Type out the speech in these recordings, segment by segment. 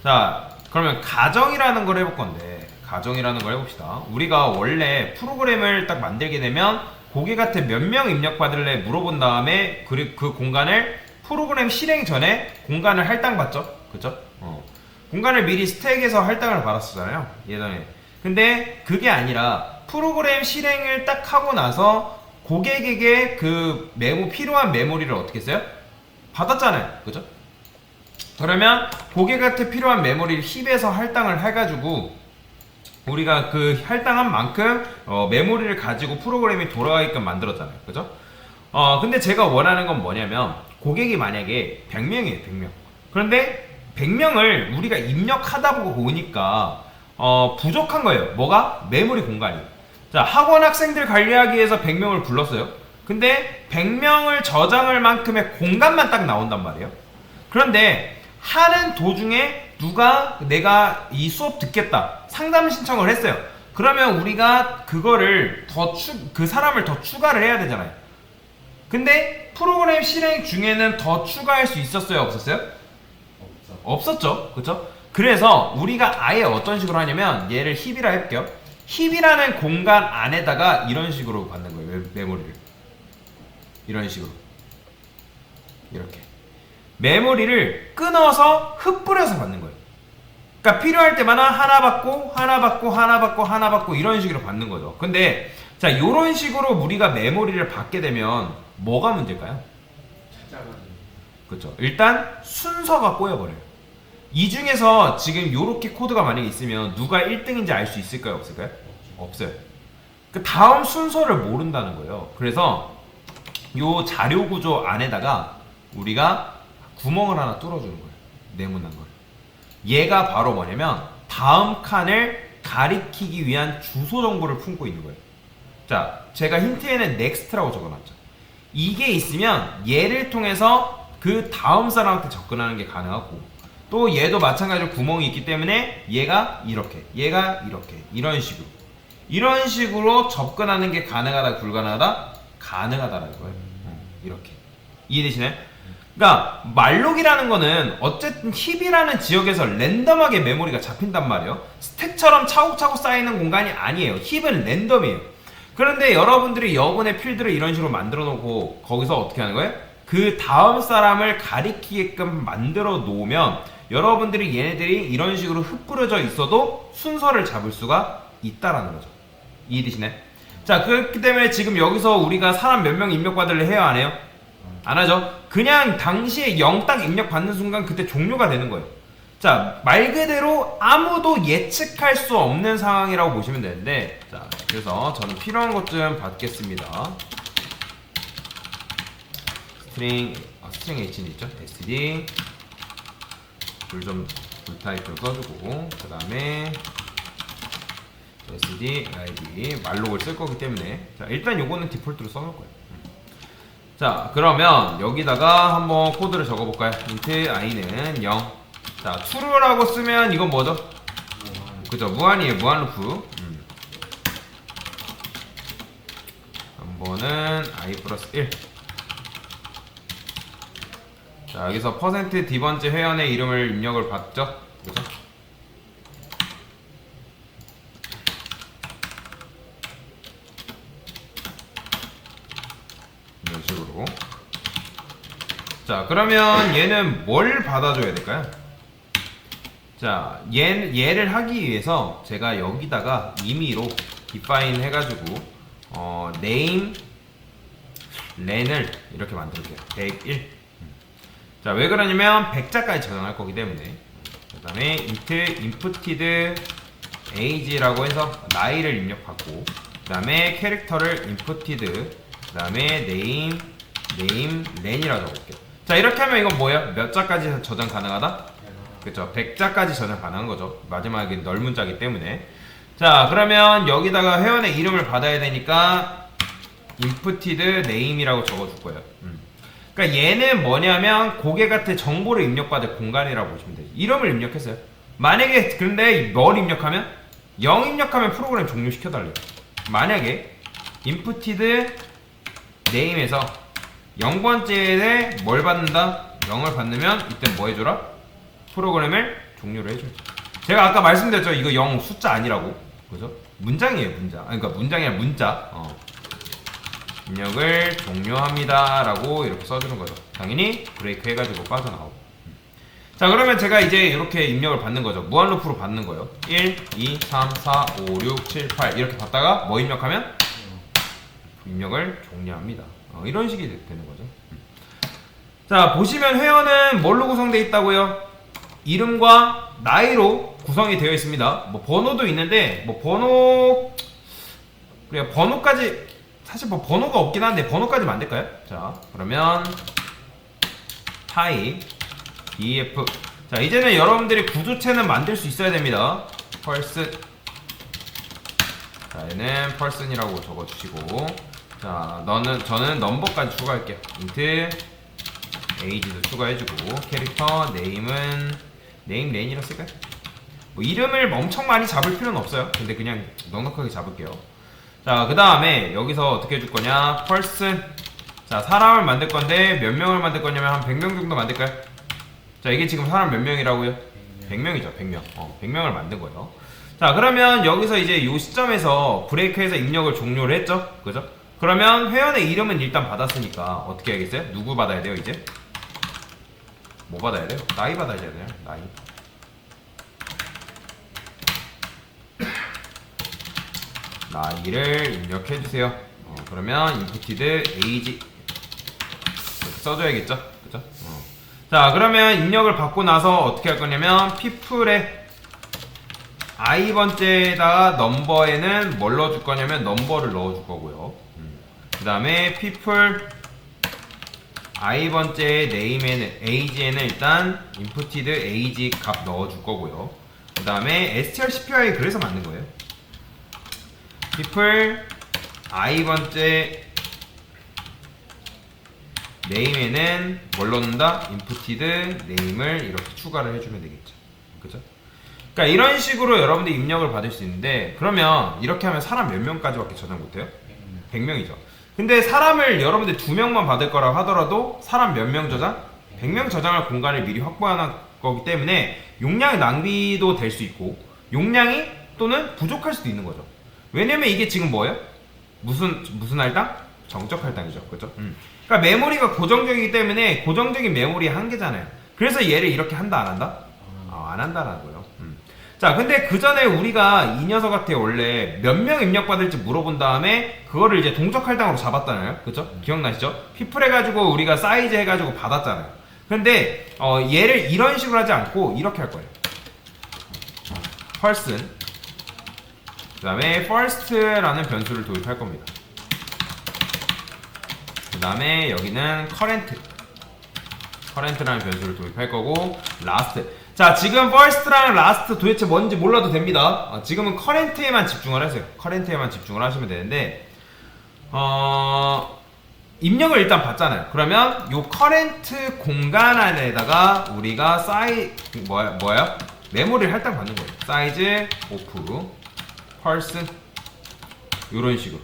자, 그러면 가정이라는 걸 해볼 건데, 가정이라는 걸 해봅시다. 우리가 원래 프로그램을 딱 만들게 되면 고객한테 몇 명 입력받을래 물어본 다음에 그 공간을 프로그램 실행 전에 공간을 할당받죠? 그죠? 공간을 미리 스택에서 할당을 받았었잖아요, 예전에. 근데 그게 아니라 프로그램 실행을 딱 하고 나서 고객에게 그 필요한 메모리를 어떻게 써요? 받았잖아요, 그죠? 그러면 고객한테 필요한 메모리를 힙에서 할당을 해가지고 우리가 그 할당한 만큼 메모리를 가지고 프로그램이 돌아가게끔 만들었잖아요, 그죠? 근데 제가 원하는 건 뭐냐면 고객이 만약에 100명이에요 100명. 그런데 100명을 우리가 입력하다 보니까 부족한 거예요. 뭐가? 메모리 공간이. 자, 학원 학생들 관리하기 위해서 100명을 불렀어요. 근데 100명을 저장할 만큼의 공간만 딱 나온단 말이에요. 그런데 하는 도중에 누가 내가 이 수업 듣겠다 상담 신청을 했어요. 그러면 우리가 그거를 그 사람을 더 추가를 해야 되잖아요. 근데 프로그램 실행 중에는 더 추가할 수 있었어요, 없었어요? 없었죠, 그렇죠? 그래서 우리가 아예 어떤 식으로 하냐면 얘를 힙이라 해볼게요. 힙이라는 공간 안에다가 이런 식으로 받는 거예요, 메모리를. 이런 식으로 이렇게 메모리를 끊어서 흩뿌려서 받는 거예요. 그러니까 필요할 때마다 하나 받고 하나 받고 하나 받고 하나 받고 이런 식으로 받는 거죠. 근데 자, 이런 식으로 우리가 메모리를 받게 되면 뭐가 문제일까요? 그렇죠. 일단 순서가 꼬여버려요. 이 중에서 지금 요렇게 코드가 만약에 있으면 누가 1등인지 알 수 있을까요, 없을까요? 없어요. 그 다음 순서를 모른다는 거예요. 그래서 요 자료 구조 안에다가 우리가 구멍을 하나 뚫어주는 거예요, 네모난 걸. 얘가 바로 뭐냐면 다음 칸을 가리키기 위한 주소 정보를 품고 있는 거예요. 자, 제가 힌트에는 next라고 적어놨죠. 이게 있으면 얘를 통해서 그 다음 사람한테 접근하는 게 가능하고, 또 얘도 마찬가지로 구멍이 있기 때문에 얘가 이렇게, 얘가 이렇게, 이런 식으로 접근하는 게 가능하다, 불가능하다? 가능하다라는 거예요. 이렇게. 이해되시나요? 그러니까 말록이라는 거는 어쨌든 힙이라는 지역에서 랜덤하게 메모리가 잡힌단 말이에요. 스택처럼 차곡차곡 쌓이는 공간이 아니에요. 힙은 랜덤이에요. 그런데 여러분들이 여분의 필드를 이런 식으로 만들어 놓고 거기서 어떻게 하는 거예요? 그 다음 사람을 가리키게끔 만들어 놓으면 여러분들이 얘네들이 이런 식으로 흩뿌려져 있어도 순서를 잡을 수가 있다라는 거죠. 이해되시나요? 자, 그렇기 때문에 지금 여기서 우리가 사람 몇 명 입력받을래 해요, 안 해요? 안 하죠? 그냥 당시에 0 딱 입력받는 순간 그때 종료가 되는 거예요. 자, 말 그대로 아무도 예측할 수 없는 상황이라고 보시면 되는데, 자, 그래서 저는 필요한 것 좀 받겠습니다. 스트링 H는 있죠? SD 불 타입 좀 써주고, 그 다음에 SD ID 말록을 쓸 거기 때문에, 자, 일단 요거는 디폴트로 써놓을 거예요. 자, 그러면 여기다가 한번 코드를 적어볼까요? int i는 0. 자, true라고 쓰면 이건 뭐죠? 그죠? 무한이에요. 무한 루프. 한 번은 i 플러스 1. 자, 여기서 %d번째 회원의 이름을 입력을 받죠? 그죠? 이런 식으로. 자, 그러면 얘는 뭘 받아줘야 될까요? 자, 얘를 하기 위해서 제가 여기다가 임의로 define 해가지고 name len을 이렇게 만들게요. 101. 자, 왜 그러냐면 100자까지 저장할 거기 때문에. 그 다음에 int inputted age라고 해서 나이를 입력받고, 그 다음에 캐릭터를 inputted, 그 다음에 name len이라고 적을게요. 자, 이렇게 하면 이건 뭐예요? 몇 자까지 저장 가능하다? 그쵸, 100자까지 저장 가능한 거죠. 마지막에 넓은 자기 때문에. 자, 그러면 여기다가 회원의 이름을 받아야 되니까 inputted name이라고 적어줄 거예요. 그러니까 얘는 뭐냐면 고객한테 정보를 입력받을 공간이라고 보시면 돼요. 이름을 입력했어요. 만약에 근데 뭘 입력하면 0 입력하면 프로그램 종료시켜달래요. 만약에 inputted name에서 0번째에 뭘 받는다? 0을 받으면 이때 뭐 해줘라? 프로그램을 종료를 해줘야죠. 제가 아까 말씀드렸죠. 이거 0 숫자 아니라고. 그죠? 문장이에요, 문장. 아니, 그러니까 문장이 아니라 문자. 입력을 종료합니다 라고 이렇게 써주는 거죠. 당연히 브레이크 해가지고 빠져나오고. 자, 그러면 제가 이제 이렇게 입력을 받는 거죠. 무한루프로 받는 거예요. 1, 2, 3, 4, 5, 6, 7, 8 이렇게 받다가 뭐 입력하면? 입력을 종료합니다. 이런 식이 되는 거죠. 자, 보시면 회원은 뭘로 구성되어 있다고요? 이름과 나이로 구성이 되어 있습니다. 뭐 번호도 있는데 뭐 번호 그래 번호까지 사실 뭐 번호가 없긴 한데 번호까지 만들까요? 자, 그러면 타입 def. 자, 이제는 여러분들이 구조체는 만들 수 있어야 됩니다. person. 자, 얘는 person이라고 적어주시고, 자, 저는 넘버까지 추가할게요. int age도 추가해주고, 캐릭터 네임은 네임 레인이라 쓸까요? 뭐 이름을 엄청 많이 잡을 필요는 없어요. 근데 그냥 넉넉하게 잡을게요. 자, 그 다음에 여기서 어떻게 해줄 거냐? person. 자, 사람을 만들 건데 몇 명을 만들 거냐면 한 100명 정도 만들까요? 자, 이게 지금 사람 몇 명이라고요? 100명이죠, 100명. 100명을 만든 거예요. 자, 그러면 여기서 이제 이 시점에서 브레이크해서 입력을 종료를 했죠? 그죠? 그러면 회원의 이름은 일단 받았으니까 어떻게 해야겠어요? 누구 받아야 돼요, 이제? 뭐 받아야 돼요? 나이 받아야 돼요, 나이. 나이를 입력해주세요. 그러면 inputted age 이렇게 써줘야겠죠? 그죠? 자, 그러면 입력을 받고 나서 어떻게 할 거냐면 people에 i번째에다가 넘버에는 뭘 넣어줄 거냐면 넘버를 넣어줄 거고요. 그 다음에 people i번째 name에는 age에는 일단 inputted age 값 넣어줄 거고요. 그 다음에 strcpy 그래서 만든 거예요. people i번째 name에는 뭘 넣는다? inputted name을 이렇게 추가를 해주면 되겠죠. 그죠? 그러니까 이런 식으로 여러분들이 입력을 받을 수 있는데, 그러면 이렇게 하면 사람 몇 명까지밖에 저장 못해요? 100명이죠. 근데 사람을 여러분들 2명만 받을 거라고 하더라도 사람 몇 명 저장? 100명 저장할 공간을 미리 확보하는 거기 때문에 용량의 낭비도 될 수 있고 용량이 또는 부족할 수도 있는 거죠. 왜냐면 이게 지금 뭐예요? 무슨 할당? 정적 할당이죠. 그죠? 그러니까 메모리가 고정적이기 때문에 고정적인 메모리의 한계잖아요. 그래서 얘를 이렇게 한다 안 한다? 안 한다라는 거예요. 자, 근데 그 전에 우리가 이 녀석한테 원래 몇 명 입력받을지 물어본 다음에 그거를 이제 동적 할당으로 잡았잖아요. 그죠? 기억나시죠? 피플 해가지고 우리가 사이즈 해가지고 받았잖아요. 근데 얘를 이런 식으로 하지 않고 이렇게 할 거예요. person 그 다음에 first라는 변수를 도입할 겁니다. 그 다음에 여기는 current라는 변수를 도입할 거고 last. 자, 지금 first랑 last 도대체 뭔지 몰라도 됩니다. 지금은 current에만 집중을 하세요. current에만 집중을 하시면 되는데 입력을 일단 받잖아요. 그러면 요 current 공간 안에다가 우리가 뭐야? 메모리를 할당 받는 거예요. size of person 요런 식으로.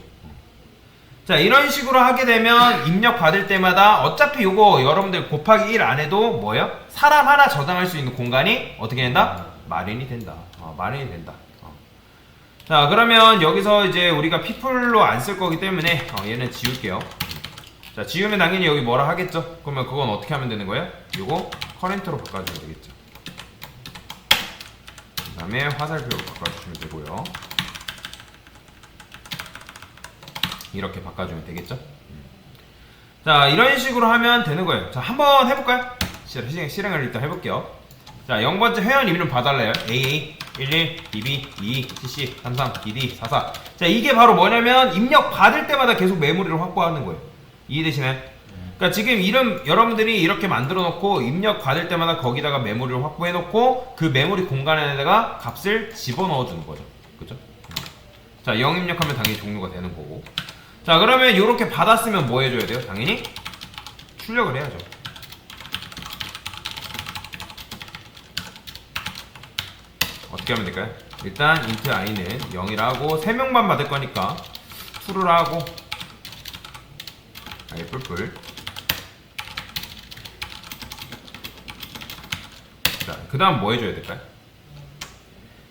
자, 이런 식으로 하게 되면 입력 받을 때마다 어차피 요거 여러분들 곱하기 1 안 해도 뭐예요? 사람 하나 저장할 수 있는 공간이 어떻게 된다? 마련이 된다. 마련이 된다. 자, 그러면 여기서 이제 우리가 people로 안 쓸 거기 때문에 얘는 지울게요. 자, 지우면 당연히 여기 뭐라 하겠죠? 그러면 그건 어떻게 하면 되는 거예요? 요거 current로 바꿔주면 되겠죠. 그 다음에 화살표로 바꿔주시면 되고요. 이렇게 바꿔주면 되겠죠? 자, 이런 식으로 하면 되는 거예요. 자, 한번 해볼까요? 실행을 일단 해볼게요. 자, 0번째 회원 이름 봐달래요. AA 11, DB, 22, CC, 33, DD, 44. 자, 이게 바로 뭐냐면 입력 받을 때마다 계속 메모리를 확보하는 거예요. 이해되시나요? 그러니까 지금 이름 여러분들이 이렇게 만들어 놓고 입력 받을 때마다 거기다가 메모리를 확보해 놓고 그 메모리 공간 안에다가 값을 집어넣어 주는 거죠. 그죠? 자, 0 입력하면 당연히 종료가 되는 거고. 자, 그러면 이렇게 받았으면 뭐 해줘야 돼요? 당연히 출력을 해야죠. 어떻게 하면 될까요? 일단 int i는 0이라 하고 3명만 받을 거니까 true를 하고 i 뿔뿔. 자, 그 다음 뭐 해줘야 될까요?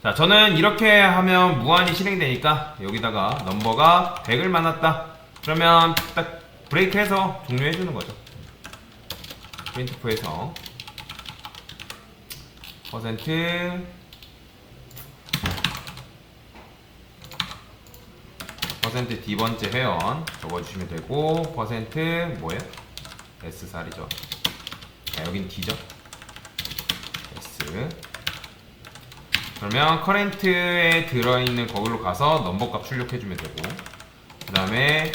자, 저는 이렇게 하면 무한히 실행되니까 여기다가 넘버가 100을 만났다. 그러면 딱 브레이크해서 종료해주는 거죠. 프린트프에서 퍼센트 D번째 회원 적어주시면 되고 퍼센트 뭐예요? S살이죠. 자, 여긴 D죠. S. 그러면 커렌트에 들어있는 거기로 가서 넘버 값 출력해주면 되고 그 다음에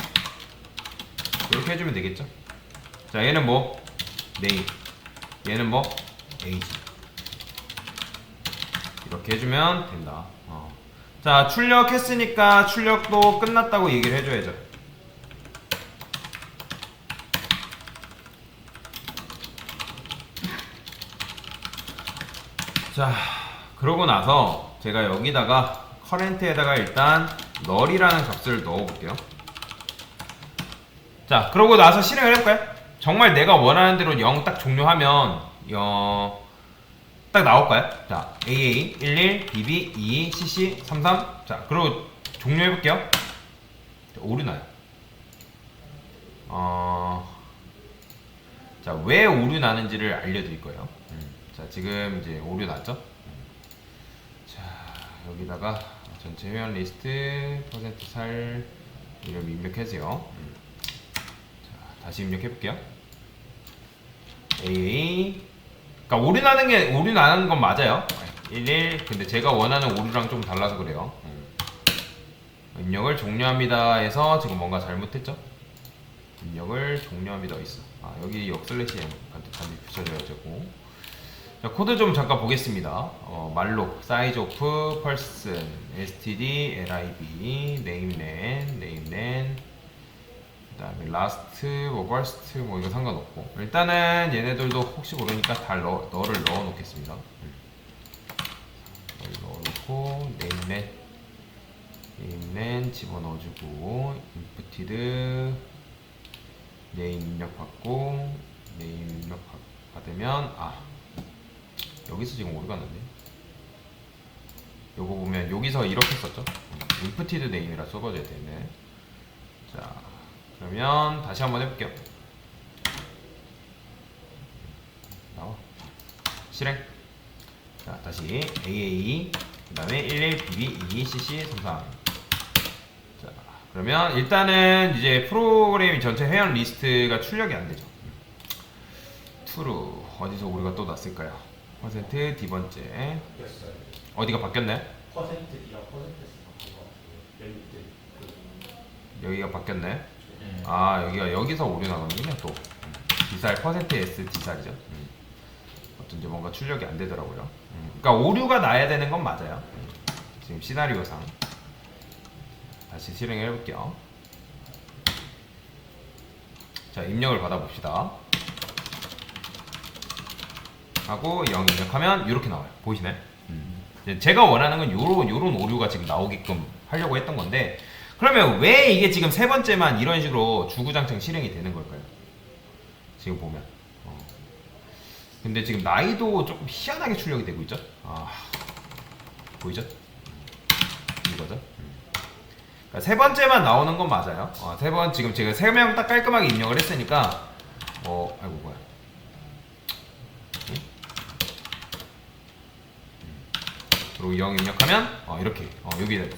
이렇게 해주면 되겠죠. 자, 얘는 뭐? 네임. 얘는 뭐? 에이지. 이렇게 해주면 된다. 자, 출력했으니까 출력도 끝났다고 얘기를 해줘야죠. 자, 그러고 나서 제가 여기다가 커렌트에다가 일단 널이라는 값을 넣어볼게요. 자, 그러고 나서 실행을 해볼까요? 정말 내가 원하는 대로 0 딱 종료하면 딱 나올까요? 자, AA 11, BB 22, CC 33. 자, 그리고 종료해볼게요. 오류 나요. 자, 왜 오류 나는지를 알려드릴 거예요. 자, 지금 이제 오류 났죠? 자, 여기다가 전체 회원 리스트 퍼센트 살 이름 입력해주세요. 자, 다시 입력해볼게요. AA. 그러니까 오류 나는 건 맞아요. 11. 근데 제가 원하는 오류랑 좀 달라서 그래요. 입력을 종료합니다 해서 지금 뭔가 잘못했죠? 입력을 종료합니다 있어. 여기 역슬래시 반드시 붙여줘야 되고. 자, 코드 좀 잠깐 보겠습니다. 말록, 사이즈 오프, 펄슨, std, lib, 네임랜, 그 다음에 라스트, 뭐 버스트, 뭐 이거 상관없고 일단은 얘네들도 혹시 모르니까 다 너를 넣어 놓겠습니다. 넣어 놓고 네임랜 집어넣어주고 인풋티드 네임 입력 받고 네임 입력 받으면 여기서 지금 오류가 났네. 요거 보면 여기서 이렇게 썼죠. 인풋티드 네임이라 써봐줘야 되네. 자, 그러면 다시 한번 해볼게요. 나와. 실행. 자, 다시 AA 그 다음에 11 BB 22 CC 33. 자, 그러면 일단은 이제 프로그램이 전체 회원 리스트가 출력이 안 되죠. true. 어디서 오류가 또 났을까요? 퍼센트 D번째 어디가 바뀌었나요? 퍼센트 D랑 퍼센트 S 바꾼 거 같아요. 여기가 바뀌었나요? 여기가 여기서 오류 나거든요. 또 D살 퍼센트 S D살이죠. 어쩐지 뭔가 출력이 안 되더라고요. 그러니까 오류가 나야 되는 건 맞아요. 지금 시나리오상 다시 실행해 볼게요. 자, 입력을 받아봅시다. 하고 0 입력하면 이렇게 나와요. 보이시나요? 제가 원하는 건 요런 오류가 지금 나오게끔 하려고 했던 건데 그러면 왜 이게 지금 세 번째만 이런 식으로 주구장창 실행이 되는 걸까요? 지금 보면 근데 지금 나이도 조금 희한하게 출력이 되고 있죠? 보이죠? 이거죠? 그러니까 세 번째만 나오는 건 맞아요. 세 번 지금 제가 3명 딱 깔끔하게 입력을 했으니까 아이고 뭐야 그리고 0 입력하면 이렇게 여기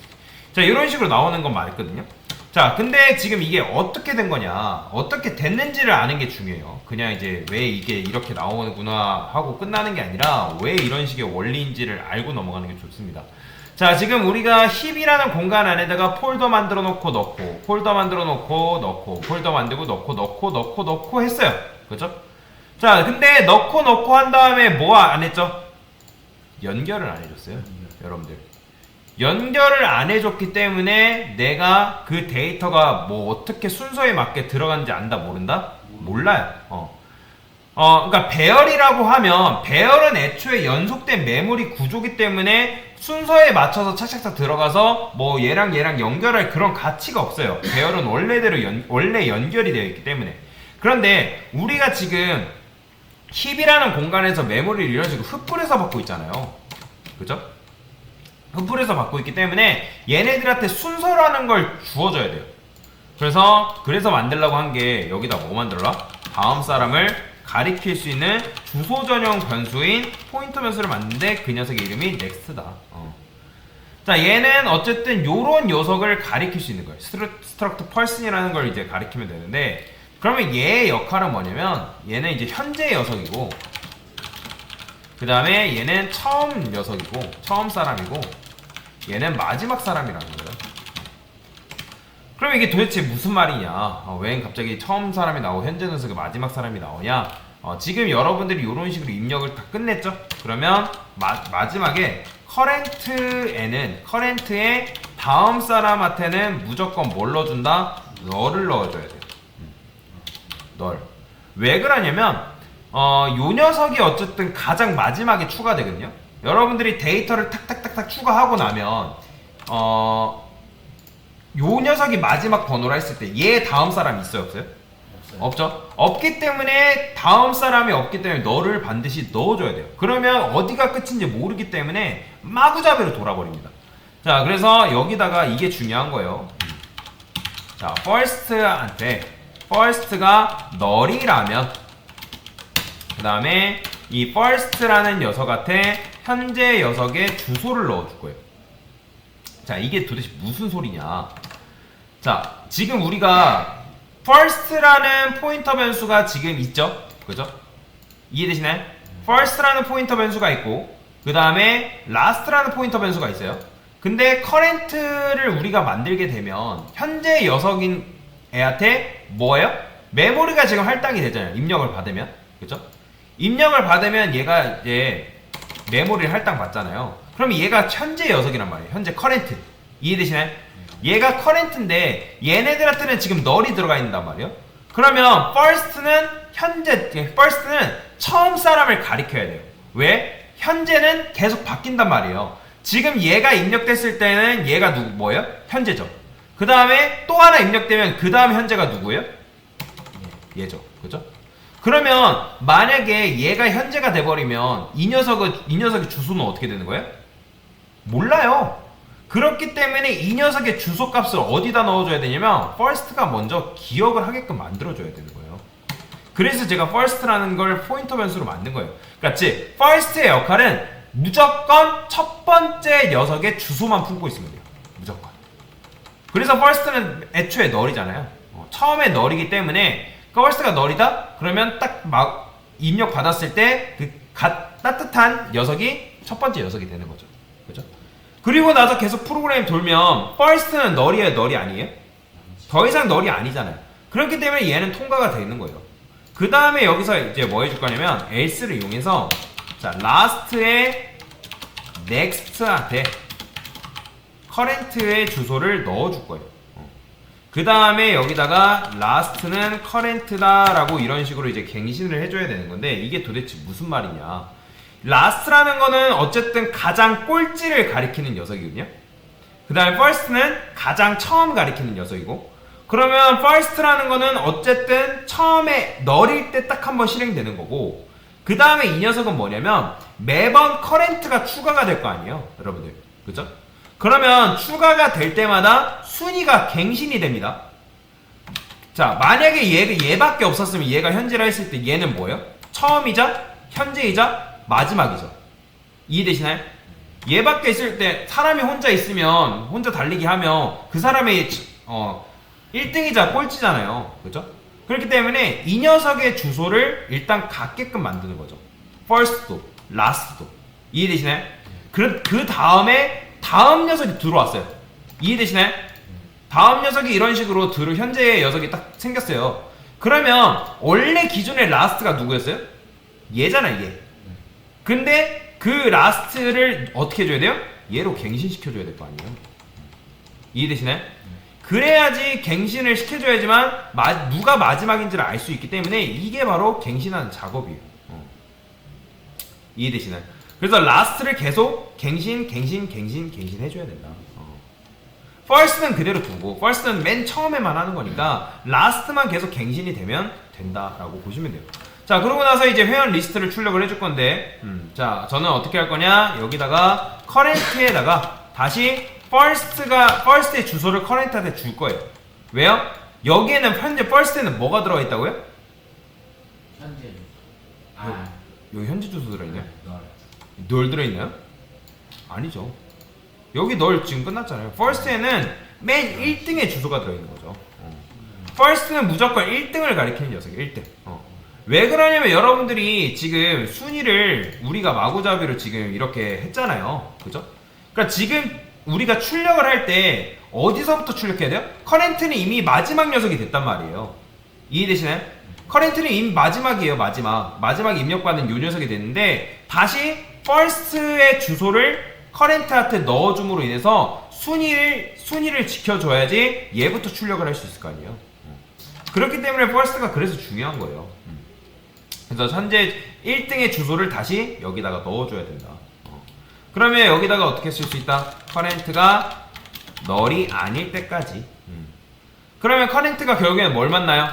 자 이런 식으로 나오는 건 맞거든요. 자, 근데 지금 이게 어떻게 된 거냐, 어떻게 됐는지를 아는 게 중요해요. 그냥 이제 왜 이게 이렇게 나오는구나 하고 끝나는 게 아니라 왜 이런 식의 원리인지를 알고 넘어가는 게 좋습니다. 자, 지금 우리가 힙이라는 공간 안에다가 폴더 만들어 놓고 넣고, 폴더 만들어 놓고 넣고, 폴더 만들고 넣고 했어요. 그죠? 자, 근데 넣고 한 다음에 뭐 안 했죠? 연결을 안 해줬어요. 여러분들. 연결을 안 해줬기 때문에 내가 그 데이터가 뭐 어떻게 순서에 맞게 들어간지 안다 모른다? 몰라요. 그러니까 배열이라고 하면 배열은 애초에 연속된 메모리 구조기 때문에 순서에 맞춰서 착착착 들어가서 뭐 얘랑 연결할 그런 가치가 없어요. 배열은 원래대로 원래 연결이 되어 있기 때문에. 그런데 우리가 지금 힙이라는 공간에서 메모리를 이런 식으로 흩뿌려서 받고 있잖아요. 그죠? 흩뿌려서 받고 있기 때문에 얘네들한테 순서라는 걸 주어줘야 돼요. 그래서 만들려고 한 게 여기다 뭐 만들어라? 다음 사람을 가리킬 수 있는 주소 전용 변수인 포인터 변수를 만드는데 그 녀석의 이름이 next다. 자, 얘는 어쨌든 요런 녀석을 가리킬 수 있는 거예요. struct person이라는 걸 이제 가리키면 되는데, 그러면 얘의 역할은 뭐냐면 얘는 이제 현재 녀석이고, 그 다음에 얘는 처음 녀석이고, 처음 사람이고, 얘는 마지막 사람이라는 거예요. 그럼 이게 도대체 무슨 말이냐? 왜 갑자기 처음 사람이 나오고 현재 녀석이 마지막 사람이 나오냐? 지금 여러분들이 이런 식으로 입력을 다 끝냈죠? 그러면 마지막에 current의 다음 사람한테는 무조건 뭘 넣어준다? 너를 넣어줘야 돼요. 널. 왜 그러냐면 요 녀석이 어쨌든 가장 마지막에 추가되거든요. 여러분들이 데이터를 탁탁탁탁 추가하고 나면 요 녀석이 마지막 번호라 했을 때 얘 다음 사람이 있어요, 없어요? 없어요. 없죠? 없기 때문에 다음 사람이 없기 때문에 너를 반드시 넣어줘야 돼요. 그러면 어디가 끝인지 모르기 때문에 마구잡이로 돌아버립니다. 자, 그래서 여기다가 이게 중요한 거예요. 자, first가 널이라면, 그 다음에 이 first라는 녀석한테 현재 녀석의 주소를 넣어줄 거예요. 자, 이게 도대체 무슨 소리냐? 자, 지금 우리가 first라는 포인터 변수가 지금 있죠? 그죠? 이해되시나요? first라는 포인터 변수가 있고, 그 다음에 last라는 포인터 변수가 있어요. 근데 current를 우리가 만들게 되면 현재 녀석인 애한테 뭐예요? 메모리가 지금 할당이 되잖아요. 입력을 받으면. 그죠? 입력을 받으면 얘가 이제 메모리를 할당 받잖아요. 그럼 얘가 현재 녀석이란 말이에요. 현재 current. 이해되시나요? 얘가 current인데 얘네들한테는 지금 널이 들어가 있단 말이에요. 그러면 first는 처음 사람을 가리켜야 돼요. 왜? 현재는 계속 바뀐단 말이에요. 지금 얘가 입력됐을 때는 얘가 뭐예요? 현재죠. 그 다음에 또 하나 입력되면 그 다음 현재가 누구예요? 얘죠. 그죠? 그러면 만약에 얘가 현재가 돼버리면 이 녀석의 주소는 어떻게 되는 거예요? 몰라요. 그렇기 때문에 이 녀석의 주소 값을 어디다 넣어줘야 되냐면 first가 먼저 기억을 하게끔 만들어줘야 되는 거예요. 그래서 제가 first라는 걸 포인터 변수로 만든 거예요. 그러니까 즉 first의 역할은 무조건 첫 번째 녀석의 주소만 품고 있으면 돼요. 무조건. 그래서 first는 애초에 널이잖아요. 처음에 널이기 때문에 first가 널이다? 그러면 딱 막 입력 받았을 때 그 따뜻한 녀석이 첫 번째 녀석이 되는 거죠. 그죠? 그리고 나서 계속 프로그램이 돌면 first는 널이에요, 널이 아니에요? 더 이상 널이 아니잖아요. 그렇기 때문에 얘는 통과가 되는 거예요. 그 다음에 여기서 이제 뭐 해줄 거냐면 else를 이용해서 자, last에 next한테 current의 주소를 넣어줄 거예요. 그 다음에 여기다가 last는 current다 라고 이런 식으로 이제 갱신을 해줘야 되는 건데 이게 도대체 무슨 말이냐? last라는 거는 어쨌든 가장 꼴찌를 가리키는 녀석이거든요. 그 다음에 first는 가장 처음 가리키는 녀석이고, 그러면 first라는 거는 어쨌든 처음에 널일 때 딱 한 번 실행되는 거고, 그 다음에 이 녀석은 뭐냐면 매번 current가 추가가 될 거 아니에요, 여러분들. 그죠? 그러면 추가가 될 때마다 순위가 갱신이 됩니다. 자, 만약에 얘밖에 없었으면 얘가 현재라 했을 때 얘는 뭐예요? 처음이자 현재이자 마지막이죠. 이해되시나요? 얘밖에 있을 때 사람이 혼자 있으면 혼자 달리기 하면 그 사람의 1등이자 꼴찌잖아요. 그죠? 그렇기 때문에 이 녀석의 주소를 일단 갖게끔 만드는 거죠. first도 last도. 이해되시나요? 그 다음에 다음 녀석이 들어왔어요. 이해되시나요? 다음 녀석이 이런 식으로 현재의 녀석이 딱 생겼어요. 그러면 원래 기존의 last가 누구였어요? 얘잖아요, 얘. 근데 그 last를 어떻게 해줘야 돼요? 얘로 갱신시켜줘야 될 거 아니에요. 이해되시나요? 그래야지 갱신을 시켜줘야지만 누가 마지막인지를 알 수 있기 때문에 이게 바로 갱신하는 작업이에요. 이해되시나요? 그래서 last를 계속 갱신 해줘야 된다. first는 그대로 두고 first는 맨 처음에만 하는 거니까 last만 계속 갱신이 되면 된다라고 보시면 돼요. 자, 그러고 나서 이제 회원 리스트를 출력을 해줄 건데, 자, 저는 어떻게 할 거냐? 여기다가 current에다가 다시 first의 주소를 current한테 줄 거예요. 왜요? 여기에는 현재 first에는 뭐가 들어가 있다고요? 현재 여기 현재 주소 들어있네. 널. 널 들어있나요? 아니죠. 여기 널 지금 끝났잖아요. first에는 맨 1등의 주소가 들어있는 거죠. first는 무조건 1등을 가리키는 녀석이에요. 1등. 왜 그러냐면 여러분들이 지금 순위를 우리가 마구잡이로 지금 이렇게 했잖아요. 그죠? 그러니까 지금 우리가 출력을 할 때 어디서부터 출력해야 돼요? 커렌트는 이미 마지막 녀석이 됐단 말이에요. 이해되시나요? 커렌트는 이미 마지막이에요. 마지막 입력받은 요 녀석이 됐는데 다시 first의 주소를 커렌트한테 넣어줌으로 인해서 순위를 지켜줘야지 얘부터 출력을 할 수 있을 거 아니에요. 그렇기 때문에 first가 그래서 중요한 거예요. 그래서 현재 1등의 주소를 다시 여기다가 넣어줘야 된다. 그러면 여기다가 어떻게 쓸 수 있다? 커렌트가 널이 아닐 때까지. 그러면 커렌트가 결국에는 뭘 만나요?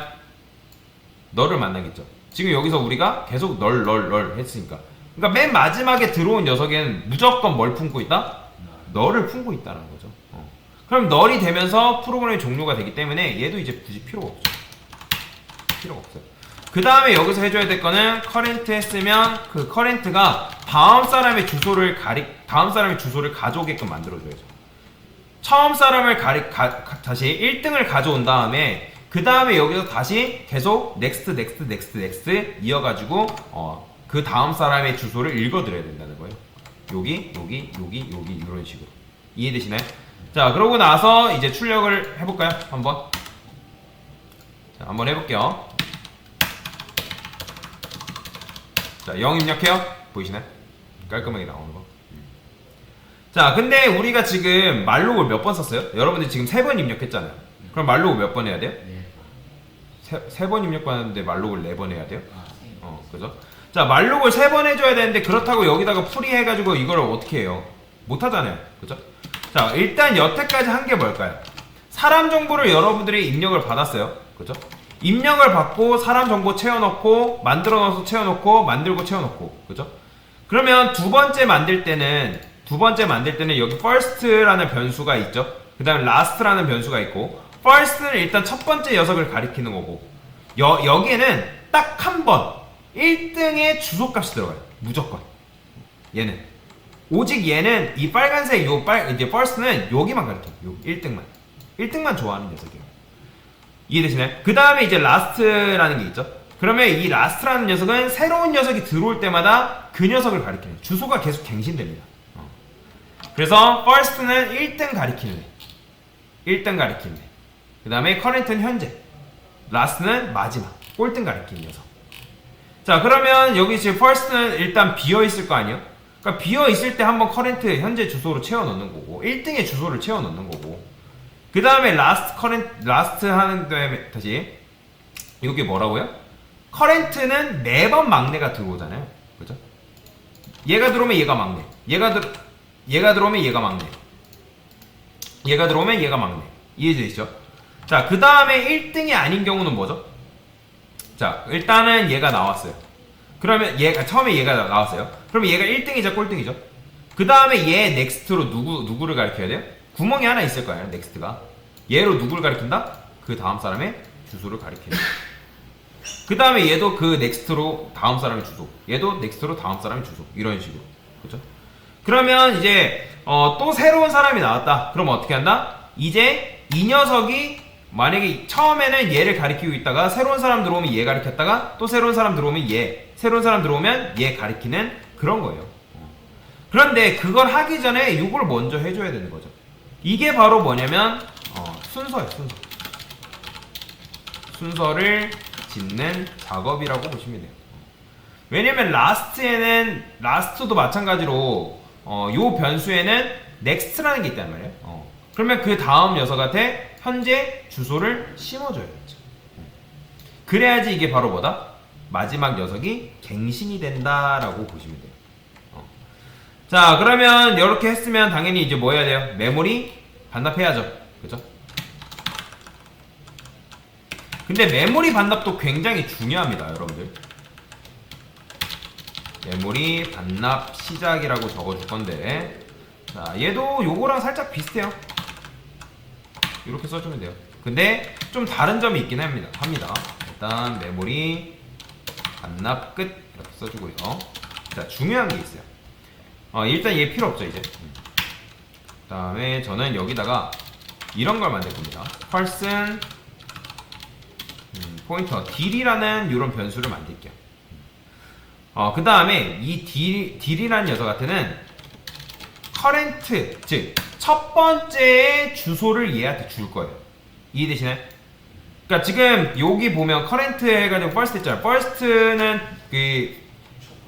널을 만나겠죠. 지금 여기서 우리가 계속 널 했으니까. 그러니까 맨 마지막에 들어온 녀석에는 무조건 뭘 품고 있다? 널을 품고 있다는 거죠. 그럼 널이 되면서 프로그램이 종료가 되기 때문에 얘도 이제 굳이 필요가 없어요. 그 다음에 여기서 해줘야 될 거는 current 했으면 그 current가 다음 사람의 주소를 가져오게끔 만들어줘야죠. 처음 사람을 다시 1등을 가져온 다음에 그 다음에 여기서 다시 계속 next 이어가지고 그 다음 사람의 주소를 읽어드려야 된다는 거예요. 여기 이런 식으로. 이해되시나요? 자, 그러고 나서 이제 출력을 해볼까요? 한번 해볼게요. 자, 0 입력해요. 보이시나요? 깔끔하게 나오는 거. 자, 근데 우리가 지금 말록을 몇 번 썼어요? 여러분들 지금 3번 입력했잖아요. 그럼 말록을 몇 번 해야 돼요? 네. 3번 입력받았는데 말록을 4번 해야 돼요? 세. 그죠? 자, 말록을 3번 해줘야 되는데 그렇다고 여기다가 풀이해가지고 이걸 어떻게 해요? 못하잖아요. 그죠? 자, 일단 여태까지 한 게 뭘까요? 사람 정보를 여러분들이 입력을 받았어요. 그죠? 입력을 받고 사람 정보 채워넣고 만들어 넣어서 채워넣고 만들고 채워넣고. 그죠? 그러면 두 번째 만들 때는 여기 first라는 변수가 있죠. 그 다음에 last라는 변수가 있고 first는 일단 첫 번째 녀석을 가리키는 거고 여기에는 딱 한 번 1등의 주소값이 들어가요. 무조건. 얘는 오직 얘는 이 빨간색 이제 first는 여기만 가리켜요. 1등만 좋아하는 녀석이에요. 이해되시나요? 그 다음에 이제 last라는 게 있죠. 그러면 이 last라는 녀석은 새로운 녀석이 들어올 때마다 그 녀석을 가리키는 주소가 계속 갱신됩니다. 그래서 first는 1등 가리키는 애. 그 다음에 current는 현재, last는 마지막 꼴등 가리키는 녀석. 자, 그러면 여기 지금 first는 일단 비어있을 거 아니에요? 그러니까 비어있을 때 한번 current 현재 주소로 채워넣는 거고 1등의 주소를 채워넣는 거고 그 다음에 last 하는 다음에 다시 이게 뭐라고요? current는 매번 막내가 들어오잖아요. 그죠? 얘가 들어오면 얘가 막내. 얘가 들어오면 얘가 막내. 얘가 들어오면 얘가 막내. 이해되시죠? 자, 그 다음에 1등이 아닌 경우는 뭐죠? 자, 일단은 얘가 나왔어요. 그러면 처음에 얘가 나왔어요. 그러면 얘가 1등이자 꼴등이죠. 그 다음에 얘 넥스트로 누구를 가리켜야 돼요? 구멍이 하나 있을 거예요. 넥스트가. 얘로 누구를 가리킨다? 그 다음 사람의 주소를 가리켜요. 그 다음에 얘도 그 넥스트로 다음 사람의 주소. 얘도 넥스트로 다음 사람의 주소. 이런 식으로. 그죠? 그러면 이제 또 새로운 사람이 나왔다. 그럼 어떻게 한다? 이제 이 녀석이 만약에 처음에는 얘를 가리키고 있다가 새로운 사람 들어오면 얘 가리켰다가 또 새로운 사람 들어오면 새로운 사람 들어오면 얘 가리키는 그런 거예요. 그런데 그걸 하기 전에 이걸 먼저 해줘야 되는 거죠. 이게 바로 뭐냐면 순서예요. 순서를 짓는 작업이라고 보시면 돼요. 왜냐면 last도 마찬가지로 요 변수에는 next라는 게 있단 말이에요. 그러면 그 다음 녀석한테 현재 주소를 심어줘야겠죠. 그래야지 이게 바로 뭐다? 마지막 녀석이 갱신이 된다라고 보시면 돼요. 자, 그러면 이렇게 했으면 당연히 이제 뭐 해야 돼요? 메모리 반납해야죠. 그죠? 근데 메모리 반납도 굉장히 중요합니다, 여러분들. 메모리 반납 시작이라고 적어줄 건데, 자, 얘도 요거랑 살짝 비슷해요. 이렇게 써주면 돼요. 근데 좀 다른 점이 있긴 합니다. 일단 메모리 반납 끝 이렇게 써주고요. 자, 중요한 게 있어요. 일단 얘 필요 없죠 이제. 그 다음에 저는 여기다가 이런 걸 만들 겁니다. person 포인터 딜이라는 이런 변수를 만들게요. 그 다음에 이 딜이라는 녀석한테는 current, 즉 첫 번째 주소를 얘한테 줄 거예요. 이해되시나요? 그러니까 지금 여기 보면 current 해가지고 first 했잖아요. first는 그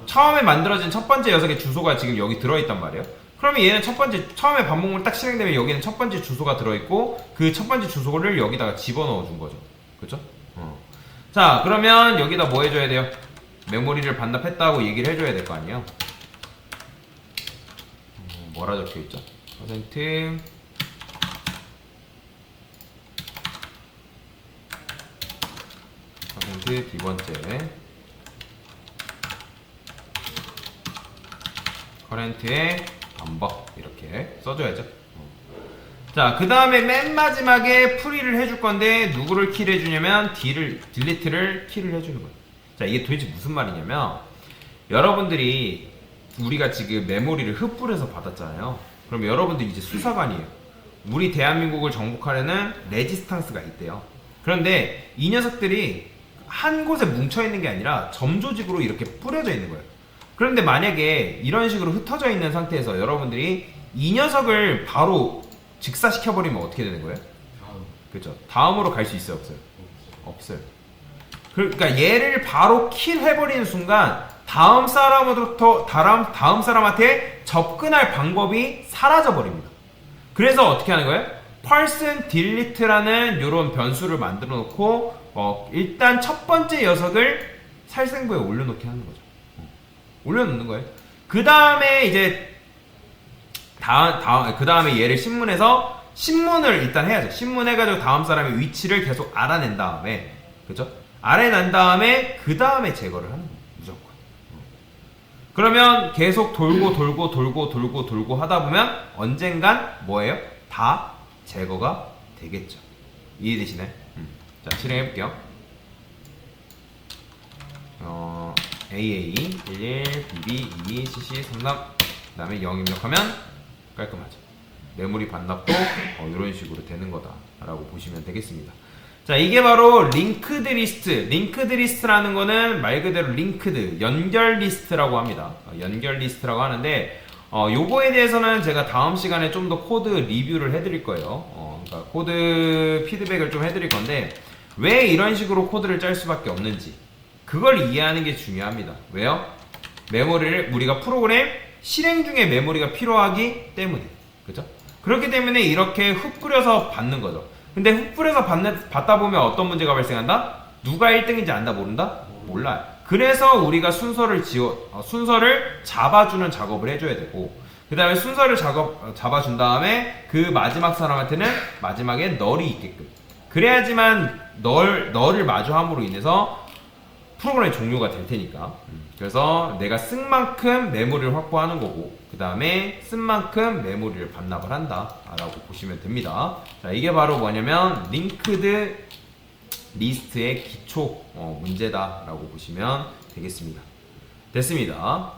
처음에 만들어진 첫 번째 녀석의 주소가 지금 여기 들어있단 말이에요. 그러면 얘는 첫 번째, 처음에 반복문 딱 실행되면 여기는 첫 번째 주소가 들어있고 그 첫 번째 주소를 여기다가 집어넣어 준 거죠. 그쵸? 자, 그러면 여기다 뭐 해줘야 돼요? 메모리를 반납했다고 얘기를 해줘야 될 거 아니에요? 뭐라 적혀있죠? 퍼센트 D번째 커렌트의 반복 이렇게 써줘야죠. 자, 그 다음에 맨 마지막에 풀이를 해줄 건데 누구를 킬 해주냐면 딜리트를 킬을 해주는 거예요. 자, 이게 도대체 무슨 말이냐면 여러분들이 우리가 지금 메모리를 흩뿌려서 받았잖아요. 그럼 여러분들이 이제 수사관이에요. 우리 대한민국을 정복하려는 레지스탕스가 있대요. 그런데 이 녀석들이 한 곳에 뭉쳐있는 게 아니라 점조직으로 이렇게 뿌려져 있는 거예요. 그런데 만약에 이런 식으로 흩어져 있는 상태에서 여러분들이 이 녀석을 바로 직사시켜버리면 어떻게 되는 거예요? 그렇죠. 다음으로 갈 수 있어요, 없어요? 없어요. 그러니까 얘를 바로 킬해버리는 순간 다음 사람한테 접근할 방법이 사라져버립니다. 그래서 어떻게 하는 거예요? person delete라는 이런 변수를 만들어 놓고 일단 첫 번째 녀석을 살생부에 올려놓게 하는 거죠. 올려놓는 거예요. 그 다음에 이제 그 다음에 얘를 신문을 일단 해야죠. 신문해가지고 다음 사람의 위치를 계속 알아낸 다음에, 그죠? 알아낸 다음에 그 다음에 제거를 하는 거예요. 무조건. 그러면 계속 돌고 하다 보면 언젠간 뭐예요? 다 제거가 되겠죠. 이해되시나요? 자, 실행해볼게요. AA 11 BB 22 CC 33 그 다음에 0 입력하면 깔끔하죠. 메모리 반납도 이런 식으로 되는 거다 라고 보시면 되겠습니다. 자, 이게 바로 링크드 리스트라는 거는 말 그대로 링크드 연결 리스트라고 합니다. 연결 리스트라고 하는데 요거에 대해서는 제가 다음 시간에 좀 더 코드 리뷰를 해드릴 거예요. 그러니까 코드 피드백을 좀 해드릴 건데 왜 이런 식으로 코드를 짤 수밖에 없는지 그걸 이해하는 게 중요합니다. 왜요? 메모리를 우리가 프로그램 실행 중에 메모리가 필요하기 때문에, 그죠? 그렇기 때문에 이렇게 훅 뿌려서 받는 거죠. 근데 훅 뿌려서 받다 보면 어떤 문제가 발생한다? 누가 1등인지 안다 모른다? 몰라요. 그래서 우리가 순서를 잡아주는 작업을 해줘야 되고, 그 다음에 순서를 잡아준 다음에 그 마지막 사람한테는 마지막에 널이 있게끔, 그래야지만 널을 마주함으로 인해서 프로그램이 종료가 될 테니까. 그래서 내가 쓴 만큼 메모리를 확보하는 거고 그 다음에 쓴 만큼 메모리를 반납을 한다 라고 보시면 됩니다. 자, 이게 바로 뭐냐면 링크드 리스트의 기초 문제다 라고 보시면 되겠습니다. 됐습니다.